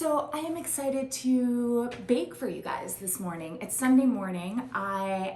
So I am excited to bake for you guys this morning. It's Sunday morning. I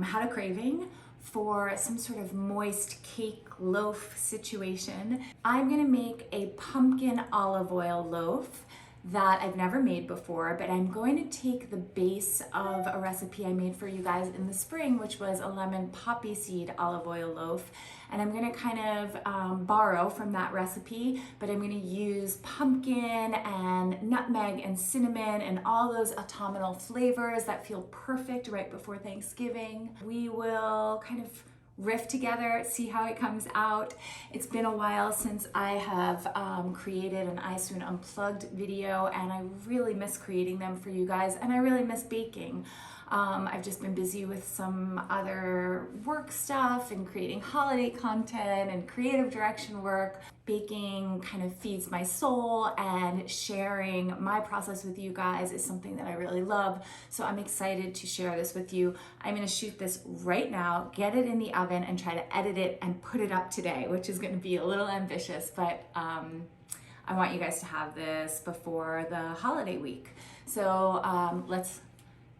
had a craving for some sort of moist cake loaf situation. I'm gonna make a pumpkin olive oil loaf that I've never made before, but I'm going to take the base of a recipe I made for you guys in the spring, which was a lemon poppy seed olive oil loaf. And I'm gonna kind of borrow from that recipe, but I'm gonna use pumpkin and nutmeg and cinnamon and all those autumnal flavors that feel perfect right before Thanksgiving. We will kind of riff together, see how it comes out. It's been a while since I have created an EyeSwoon Unplugged video, and I really miss creating them for you guys, and I really miss baking. I've just been busy with some other work stuff and creating holiday content and creative direction work. Baking kind of feeds my soul, and sharing my process with you guys is something that I really love. So I'm excited to share this with you. I'm gonna shoot this right now, get it in the oven, and try to edit it and put it up today, which is gonna be a little ambitious, but I want you guys to have this before the holiday week. So let's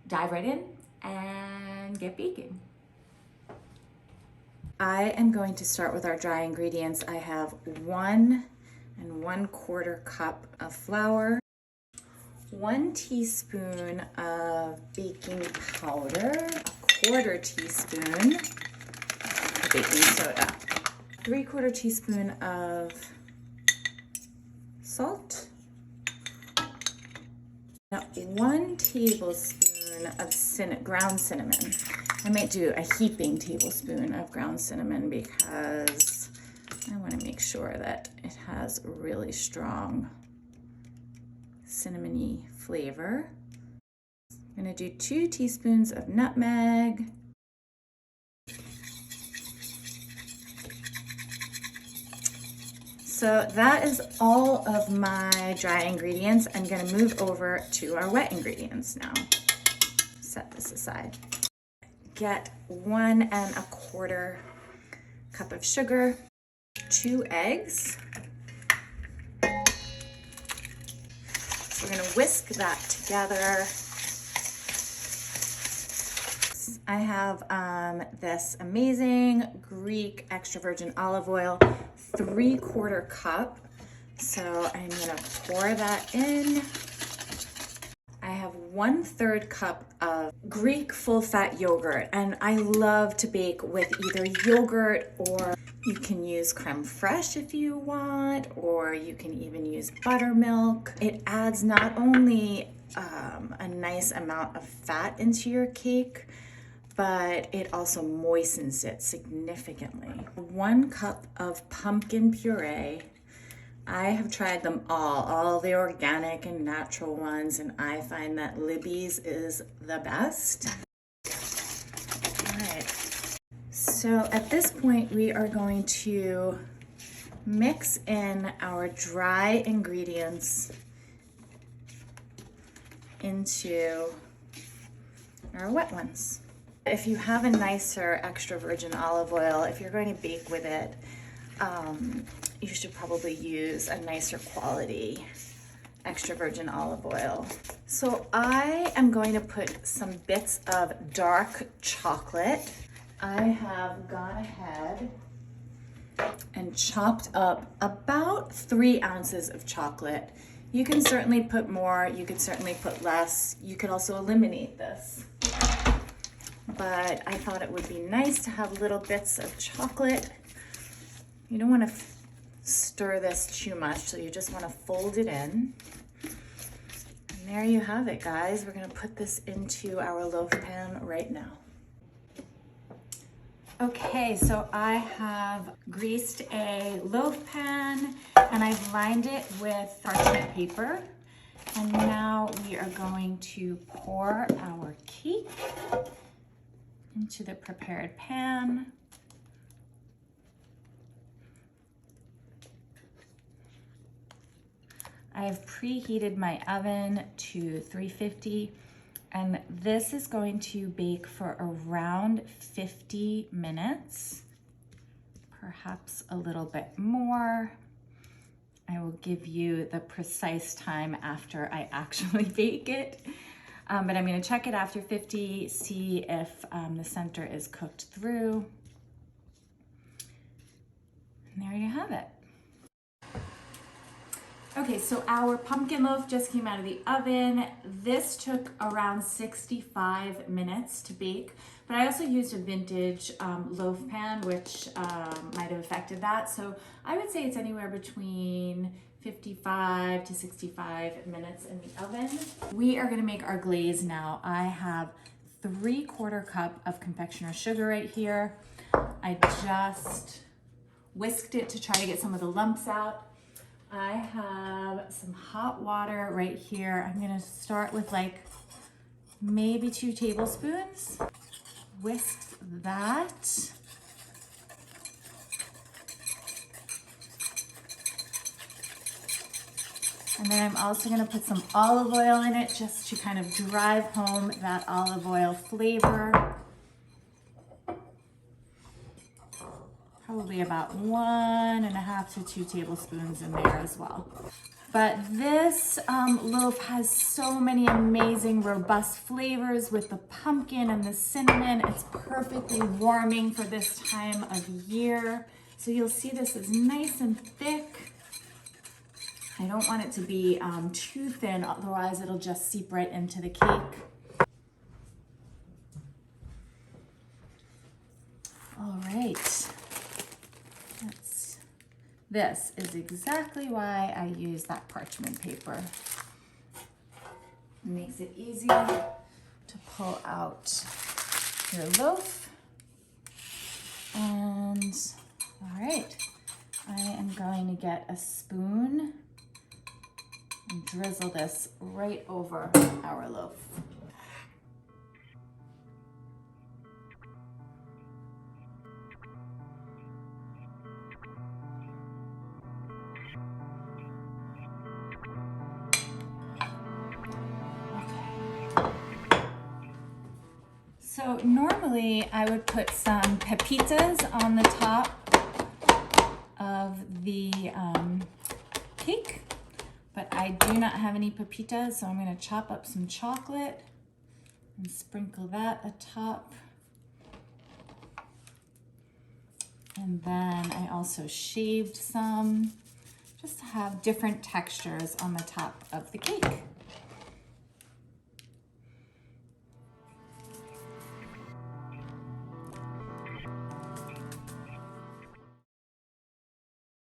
dive right in and get baking. I am going to start with our dry ingredients. I have 1 1/4 cup of flour, 1 teaspoon of baking powder, 1/4 teaspoon of baking soda, 3/4 teaspoon of salt, now 1 tablespoon of ground cinnamon. I might do a heaping tablespoon of ground cinnamon because I want to make sure that it has really strong cinnamony flavor. I'm going to do 2 teaspoons of nutmeg, so that is all of my dry ingredients. I'm going to move over to our wet ingredients now. Set this aside. Get 1 1/4 cup of sugar, 2 eggs. So we're gonna whisk that together. I have this amazing Greek extra virgin olive oil, 3/4 cup. So I'm gonna pour that in. I have 1/3 cup of Greek full-fat yogurt, and I love to bake with either yogurt, or you can use creme fraiche if you want, or you can even use buttermilk. It adds not only a nice amount of fat into your cake, but it also moistens it significantly. 1 cup of pumpkin puree. I have tried them all the organic and natural ones, and I find that Libby's is the best. All right, so at this point we are going to mix in our dry ingredients into our wet ones. If you have a nicer extra virgin olive oil, if you're going to bake with it, you should probably use a nicer quality extra virgin olive oil. So I am going to put some bits of dark chocolate. I have gone ahead and chopped up about 3 ounces of chocolate. You can certainly put more, you could certainly put less. You could also eliminate this. But I thought it would be nice to have little bits of chocolate. You don't want to stir this too much, so you just want to fold it in. And there you have it, guys. We're going to put this into our loaf pan right now. Okay, so I have greased a loaf pan, and I've lined it with parchment paper. And now we are going to pour our cake into the prepared pan. I have preheated my oven to 350, and this is going to bake for around 50 minutes, perhaps a little bit more. I will give you the precise time after I actually bake it. But I'm gonna check it after 50, see if the center is cooked through. And there you have it. Okay, so our pumpkin loaf just came out of the oven. This took around 65 minutes to bake, but I also used a vintage loaf pan, which might have affected that. So I would say it's anywhere between 55 to 65 minutes in the oven. We are gonna make our glaze now. I have 3/4 cup of confectioner sugar right here. I just whisked it to try to get some of the lumps out. I have some hot water right here. I'm gonna start with like maybe 2 tablespoons. Whisk that. And then I'm also gonna put some olive oil in it just to kind of drive home that olive oil flavor. Probably about 1.5 to 2 tablespoons in there as well. But this loaf has so many amazing, robust flavors with the pumpkin and the cinnamon. It's perfectly warming for this time of year. So you'll see this is nice and thick. I don't want it to be too thin, otherwise it'll just seep right into the cake. All right. This is exactly why I use that parchment paper. It makes it easier to pull out your loaf. And all right, I am going to get a spoon and drizzle this right over our loaf. So normally I would put some pepitas on the top of the cake, but I do not have any pepitas, so I'm gonna chop up some chocolate and sprinkle that atop. And then I also shaved some just to have different textures on the top of the cake.